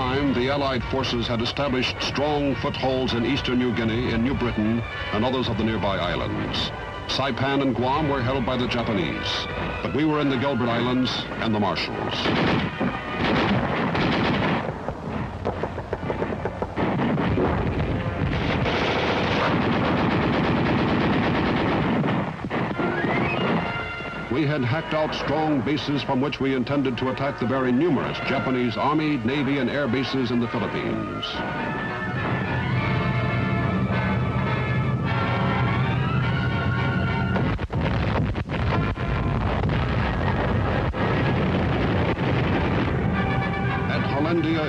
time, the Allied forces had established strong footholds in eastern New Guinea, in New Britain, and others of the nearby islands. Saipan and Guam were held by the Japanese, but we were in the Gilbert Islands and the Marshalls. We had hacked out strong bases from which we intended to attack the very numerous Japanese Army, Navy, and air bases in the Philippines.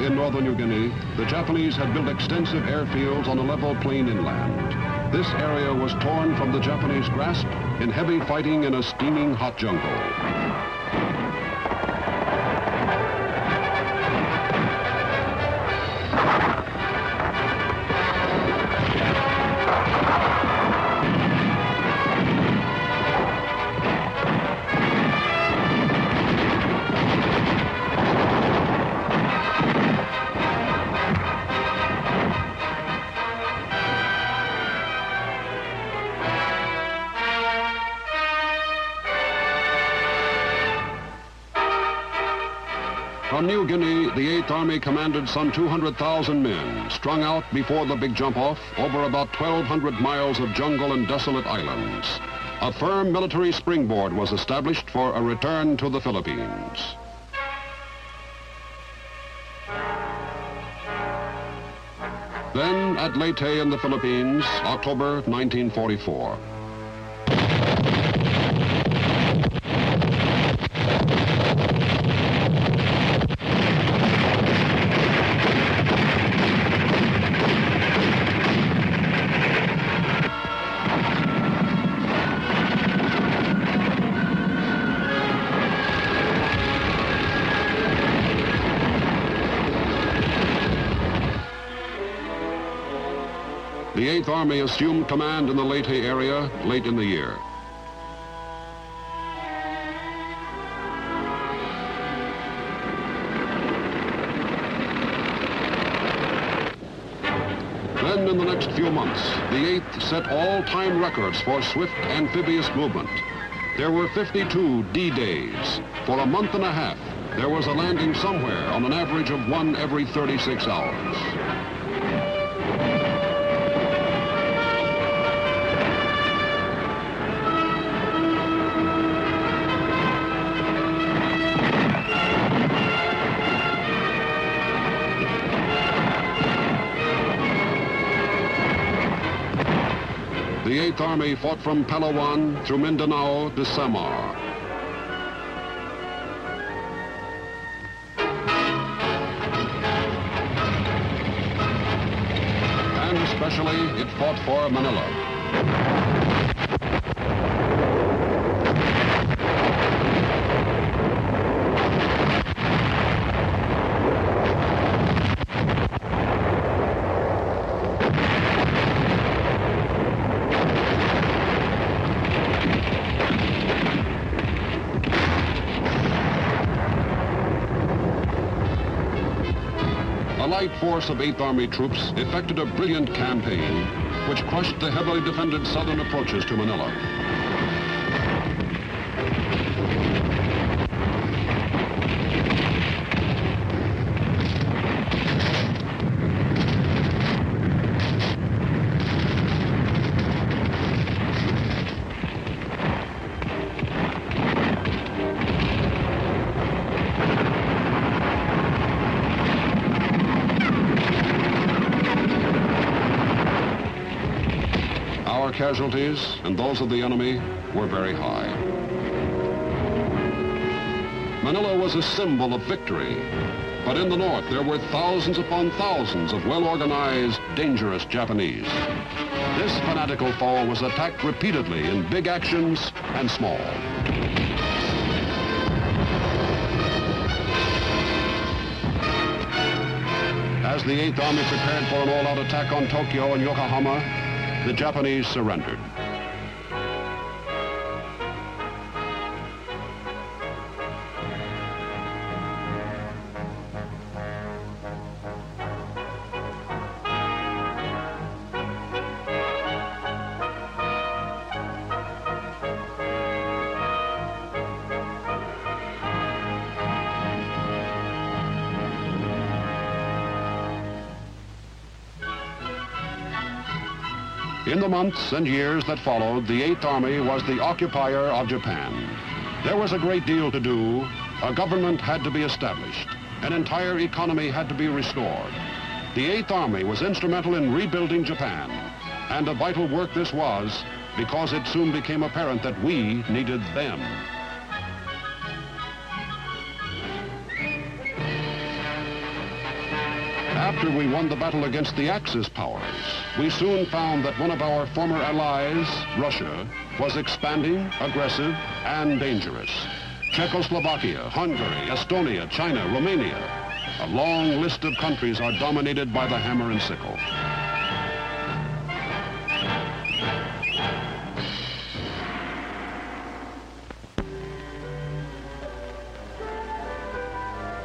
In northern New Guinea, the Japanese had built extensive airfields on a level plain inland. This area was torn from the Japanese grasp in heavy fighting in a steaming hot jungle. From New Guinea, the 8th Army commanded some 200,000 men, strung out before the big jump-off over about 1,200 miles of jungle and desolate islands. A firm military springboard was established for a return to the Philippines. Then at Leyte in the Philippines, October 1944. The 8th Army assumed command in the Leyte area late in the year. Then in the next few months, the 8th set all-time records for swift amphibious movement. There were 52 D-days. For a month and a half, there was a landing somewhere on an average of one every 36 hours. The 8th Army fought from Palawan through Mindanao to Samar. And especially, it fought for Manila. A light force of 8th Army troops effected a brilliant campaign which crushed the heavily defended southern approaches to Manila. Our casualties and those of the enemy were very high. Manila was a symbol of victory, but in the north there were thousands upon thousands of well-organized, dangerous Japanese. This fanatical foe was attacked repeatedly in big actions and small. As the 8th Army prepared for an all-out attack on Tokyo and Yokohama, the Japanese surrendered. In the months and years that followed, the Eighth Army was the occupier of Japan. There was a great deal to do. A government had to be established. An entire economy had to be restored. The Eighth Army was instrumental in rebuilding Japan. And a vital work this was, because it soon became apparent that we needed them. After we won the battle against the Axis powers, we soon found that one of our former allies, Russia, was expanding, aggressive, and dangerous. Czechoslovakia, Hungary, Estonia, China, Romania. A long list of countries are dominated by the hammer and sickle.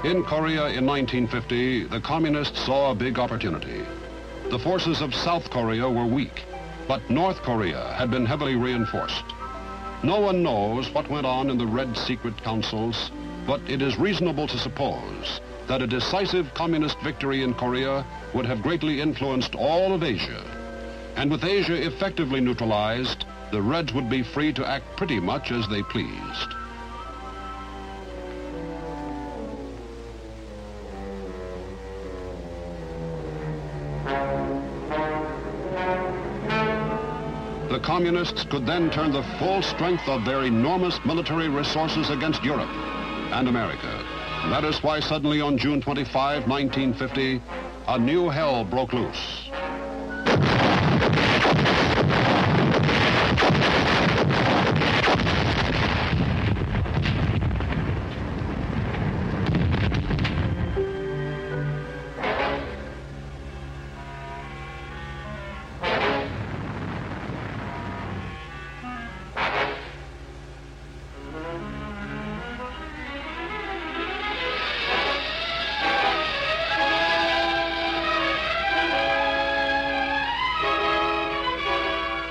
In Korea in 1950, the communists saw a big opportunity. The forces of South Korea were weak, but North Korea had been heavily reinforced. No one knows what went on in the Red Secret Councils, but it is reasonable to suppose that a decisive communist victory in Korea would have greatly influenced all of Asia. And with Asia effectively neutralized, the Reds would be free to act pretty much as they pleased. The communists could then turn the full strength of their enormous military resources against Europe and America. That is why suddenly on June 25, 1950, a new hell broke loose.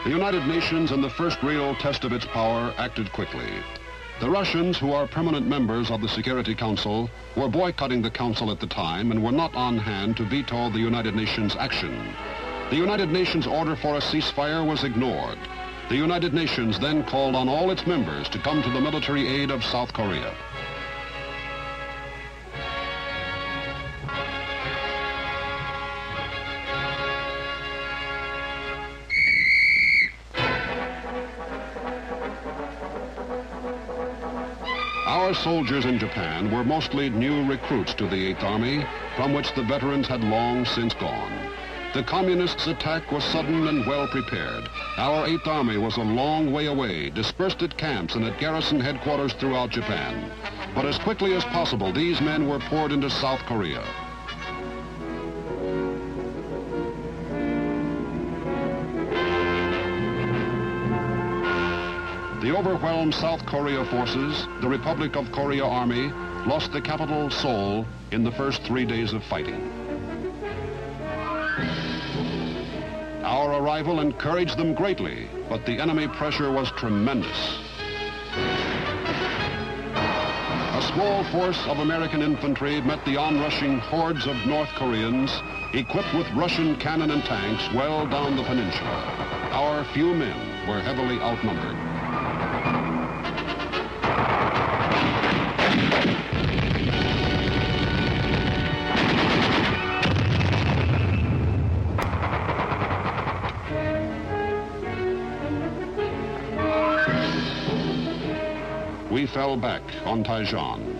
The United Nations, in the first real test of its power, acted quickly. The Russians, who are permanent members of the Security Council, were boycotting the Council at the time and were not on hand to veto the United Nations action. The United Nations order for a ceasefire was ignored. The United Nations then called on all its members to come to the military aid of South Korea. Our soldiers in Japan were mostly new recruits to the Eighth Army, from which the veterans had long since gone. The communists' attack was sudden and well prepared. Our Eighth Army was a long way away, dispersed at camps and at garrison headquarters throughout Japan. But as quickly as possible, these men were poured into South Korea. The overwhelmed South Korea forces, the Republic of Korea Army, lost the capital, Seoul, in the first 3 days of fighting. Our arrival encouraged them greatly, but the enemy pressure was tremendous. A small force of American infantry met the onrushing hordes of North Koreans, equipped with Russian cannon and tanks well down the peninsula. Our few men were heavily outnumbered. We fell back on Taiwan.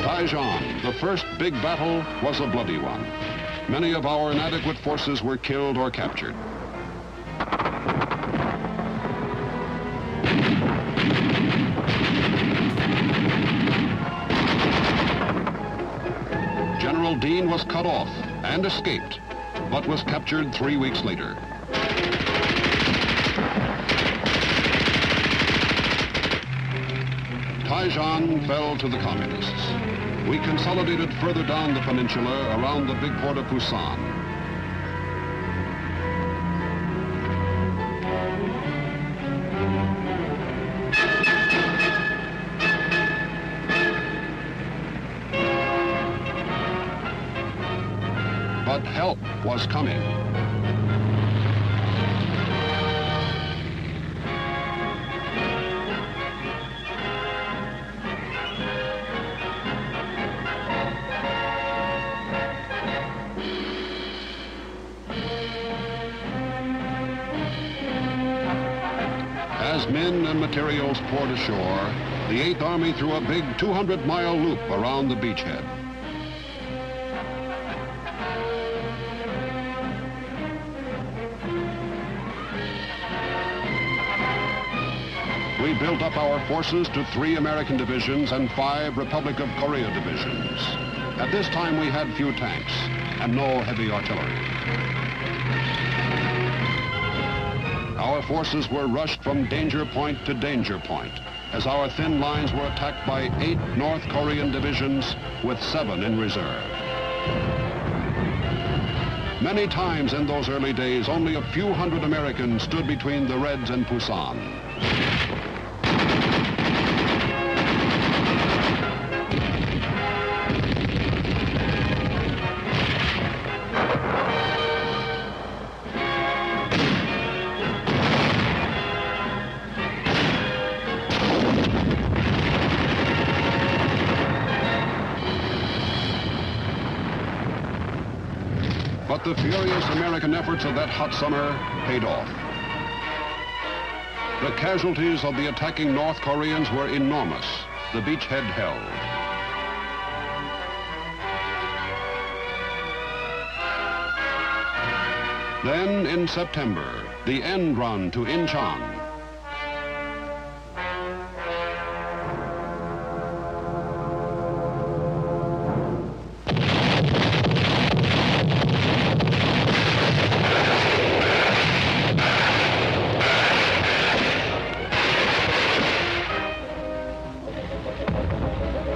Taiwan, the first big battle, was a bloody one. Many of our inadequate forces were killed or captured. General Dean was cut off and escaped, but was captured 3 weeks later. Taiwan fell to the communists. We consolidated further down the peninsula around the big port of Busan. But help was coming. As men and materials poured ashore, the 8th Army threw a big 200-mile loop around the beachhead. We built up our forces to 3 American divisions and 5 Republic of Korea divisions. At this time, we had few tanks and no heavy artillery. Our forces were rushed from danger point to danger point, as our thin lines were attacked by 8 North Korean divisions with 7 in reserve. Many times in those early days, only a few hundred Americans stood between the Reds and Pusan. But the furious American efforts of that hot summer paid off. The casualties of the attacking North Koreans were enormous. The beachhead held. Then, in September, the end run to Incheon.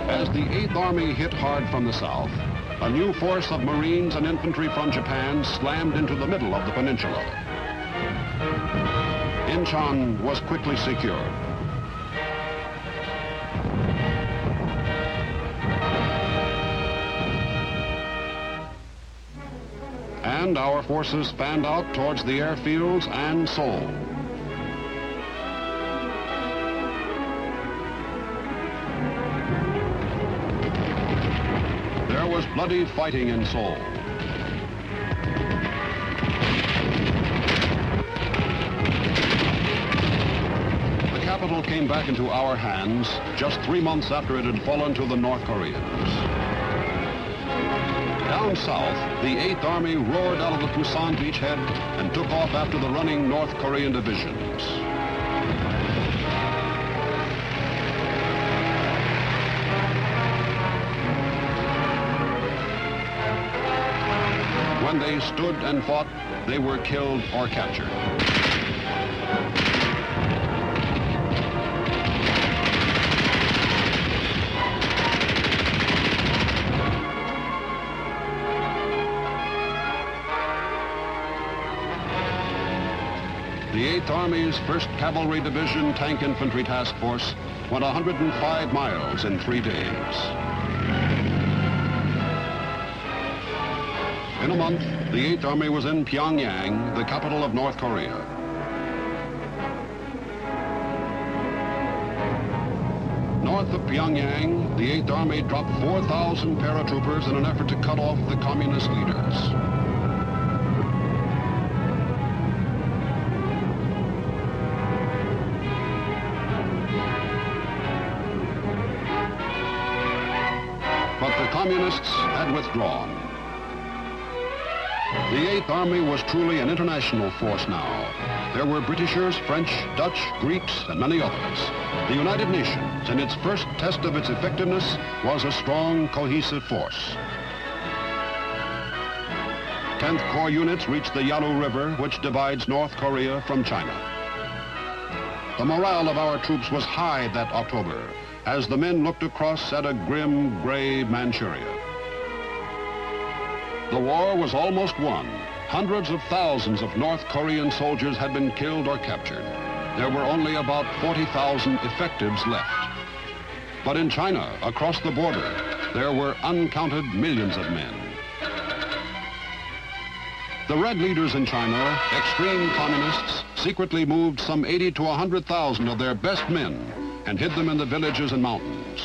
As the 8th Army hit hard from the south, a new force of Marines and infantry from Japan slammed into the middle of the peninsula. Incheon was quickly secured. And our forces fanned out towards the airfields and Seoul. There was bloody fighting in Seoul. The capital came back into our hands just 3 months after it had fallen to the North Koreans. Down south, the 8th Army roared out of the Pusan beachhead and took off after the running North Korean divisions. When they stood and fought, they were killed or captured. The 8th Army's 1st Cavalry Division Tank Infantry Task Force went 105 miles in 3 days. In a month, the 8th Army was in Pyongyang, the capital of North Korea. North of Pyongyang, the 8th Army dropped 4,000 paratroopers in an effort to cut off the communist leaders. But the communists had withdrawn. The 8th Army was truly an international force now. There were Britishers, French, Dutch, Greeks, and many others. The United Nations, in its first test of its effectiveness, was a strong, cohesive force. 10th Corps units reached the Yalu River, which divides North Korea from China. The morale of our troops was high that October, as the men looked across at a grim, gray Manchuria. The war was almost won. Hundreds of thousands of North Korean soldiers had been killed or captured. There were only about 40,000 effectives left. But in China, across the border, there were uncounted millions of men. The Red leaders in China, extreme communists, secretly moved some 80 to 100,000 of their best men and hid them in the villages and mountains.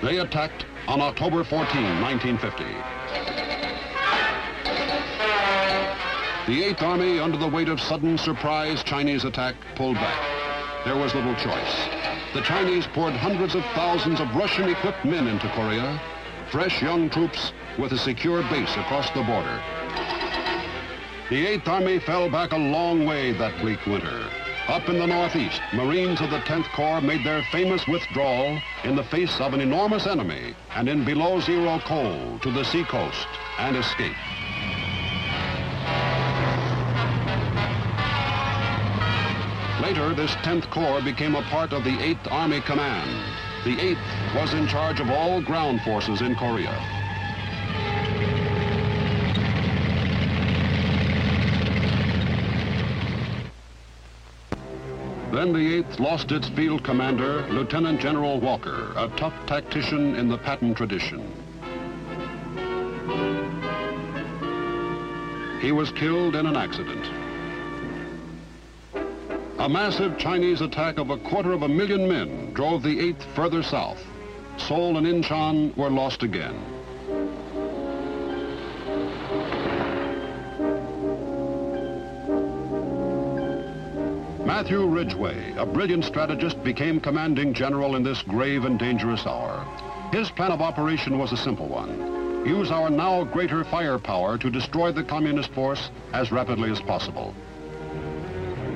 They attacked on October 14, 1950. The 8th Army, under the weight of sudden surprise Chinese attack, pulled back. There was little choice. The Chinese poured hundreds of thousands of Russian-equipped men into Korea, fresh young troops with a secure base across the border. The 8th Army fell back a long way that bleak winter. Up in the northeast, Marines of the 10th Corps made their famous withdrawal in the face of an enormous enemy and in below-zero cold to the seacoast and escaped. Later, this 10th Corps became a part of the 8th Army Command. The 8th was in charge of all ground forces in Korea. Then the 8th lost its field commander, Lieutenant General Walker, a tough tactician in the Patton tradition. He was killed in an accident. A massive Chinese attack of 250,000 men drove the 8th further south. Seoul and Incheon were lost again. Matthew Ridgway, a brilliant strategist, became commanding general in this grave and dangerous hour. His plan of operation was a simple one. Use our now greater firepower to destroy the communist force as rapidly as possible.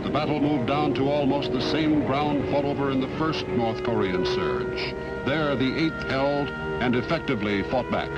The battle moved down to almost the same ground fought over in the first North Korean surge. There, the 8th held and effectively fought back.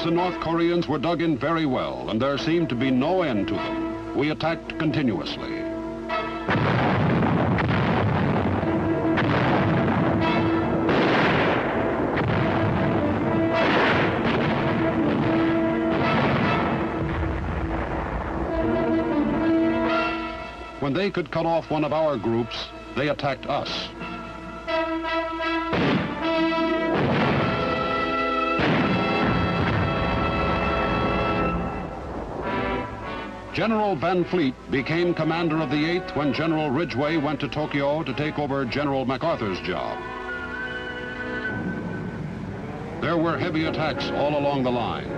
The North Koreans were dug in very well, and there seemed to be no end to them. We attacked continuously. When they could cut off one of our groups, they attacked us. General Van Fleet became commander of the 8th when General Ridgway went to Tokyo to take over General MacArthur's job. There were heavy attacks all along the line.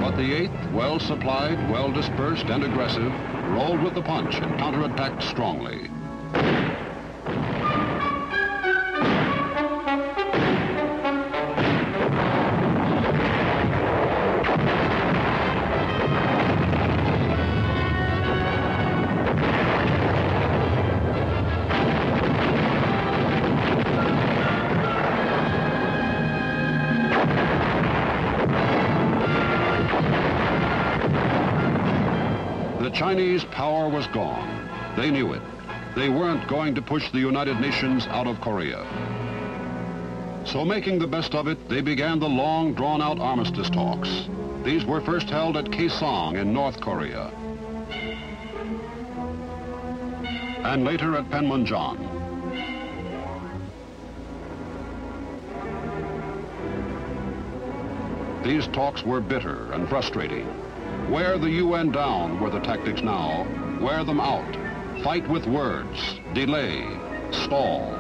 But the 8th, well supplied, well dispersed, and aggressive, rolled with the punch and counterattacked strongly. The Chinese power was gone. They knew it. They weren't going to push the United Nations out of Korea. So making the best of it, they began the long, drawn-out armistice talks. These were first held at Kaesong in North Korea, and later at Panmunjom. These talks were bitter and frustrating. Wear the UN down were the tactics now. Wear them out. Fight with words. Delay. Stall.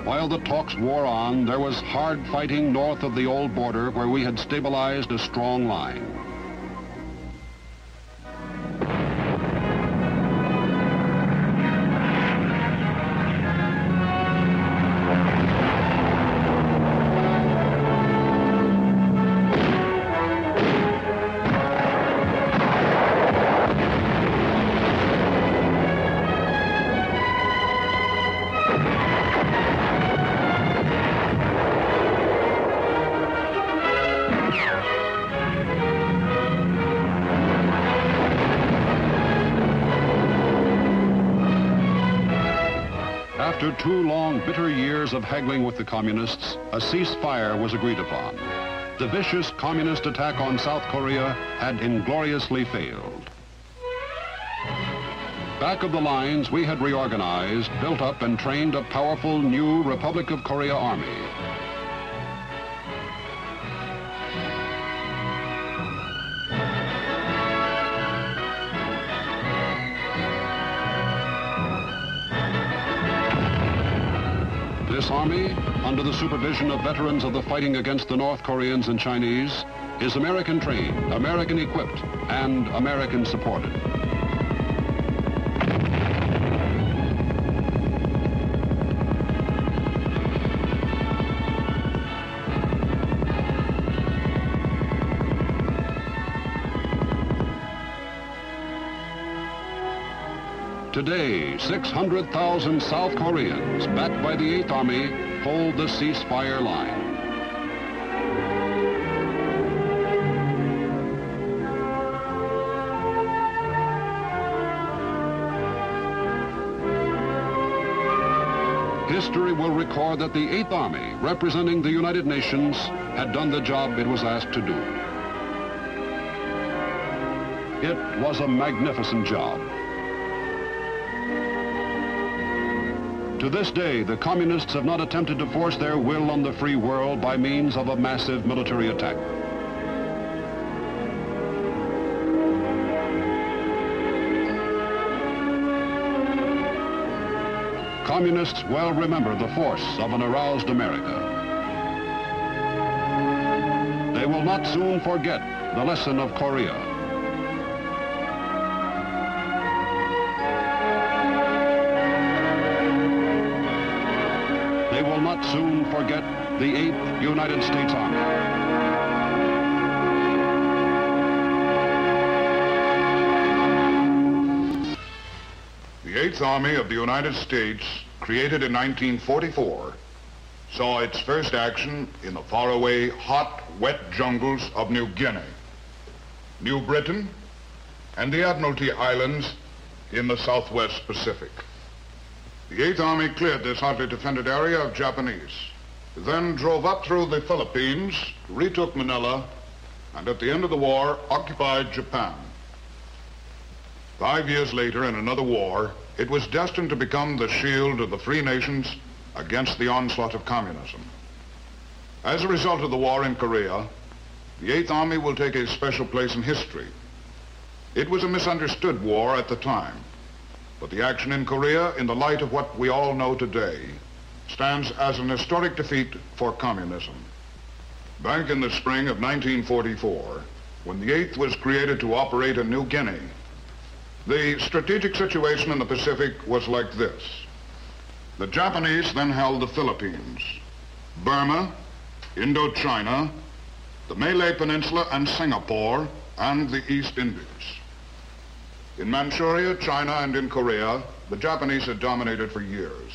While the talks wore on, there was hard fighting north of the old border where we had stabilized a strong line. After 2 long, bitter years of haggling with the communists, a ceasefire was agreed upon. The vicious communist attack on South Korea had ingloriously failed. Back of the lines, we had reorganized, built up, and trained a powerful new Republic of Korea Army. This army, under the supervision of veterans of the fighting against the North Koreans and Chinese, is American trained, American equipped, and American supported. Today, 600,000 South Koreans, backed by the 8th Army, hold the ceasefire line. History will record that the 8th Army, representing the United Nations, had done the job it was asked to do. It was a magnificent job. To this day, the communists have not attempted to force their will on the free world by means of a massive military attack. Communists well remember the force of an aroused America. They will not soon forget the lesson of Korea. They will not soon forget the 8th United States Army. The 8th Army of the United States, created in 1944, saw its first action in the faraway, hot, wet jungles of New Guinea, New Britain, and the Admiralty Islands in the Southwest Pacific. The 8th Army cleared this hotly defended area of Japanese, then drove up through the Philippines, retook Manila, and at the end of the war, occupied Japan. 5 years later, in another war, it was destined to become the shield of the free nations against the onslaught of communism. As a result of the war in Korea, the 8th Army will take a special place in history. It was a misunderstood war at the time, but the action in Korea, in the light of what we all know today, stands as an historic defeat for communism. Back in the spring of 1944, when the 8th was created to operate in New Guinea, the strategic situation in the Pacific was like this. The Japanese then held the Philippines, Burma, Indochina, the Malay Peninsula and Singapore, and the East Indies. In Manchuria, China, and in Korea, the Japanese had dominated for years.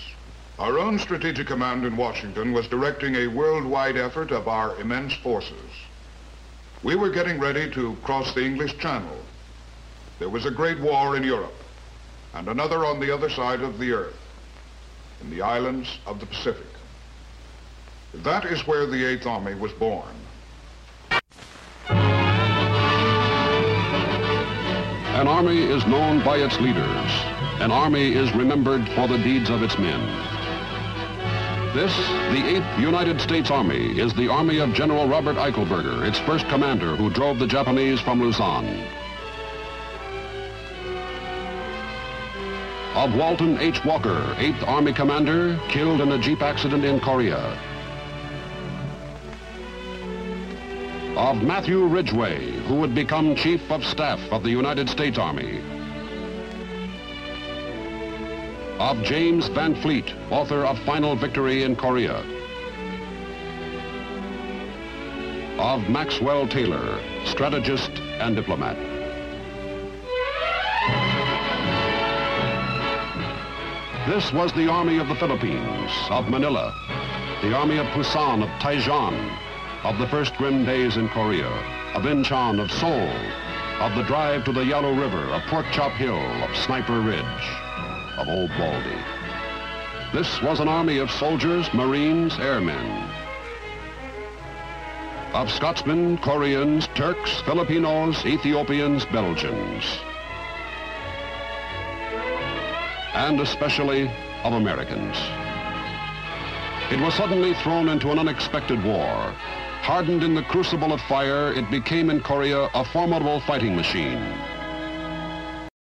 Our own strategic command in Washington was directing a worldwide effort of our immense forces. We were getting ready to cross the English Channel. There was a great war in Europe, and another on the other side of the earth, in the islands of the Pacific. That is where the 8th Army was born. An army is known by its leaders. An army is remembered for the deeds of its men. This, the 8th United States Army, is the army of General Robert Eichelberger, its first commander, who drove the Japanese from Luzon. Of Walton H. Walker, 8th Army commander, killed in a jeep accident in Korea. Of Matthew Ridgway, who would become Chief of Staff of the United States Army. Of James Van Fleet, author of Final Victory in Korea. Of Maxwell Taylor, strategist and diplomat. This was the Army of the Philippines, of Manila, the Army of Pusan, of Taiwan, of the first grim days in Korea, of Incheon, of Seoul, of the drive to the Yalu River, of Pork Chop Hill, of Sniper Ridge, of Old Baldy. This was an army of soldiers, Marines, airmen, of Scotsmen, Koreans, Turks, Filipinos, Ethiopians, Belgians, and especially of Americans. It was suddenly thrown into an unexpected war. Hardened in the crucible of fire, it became in Korea a formidable fighting machine.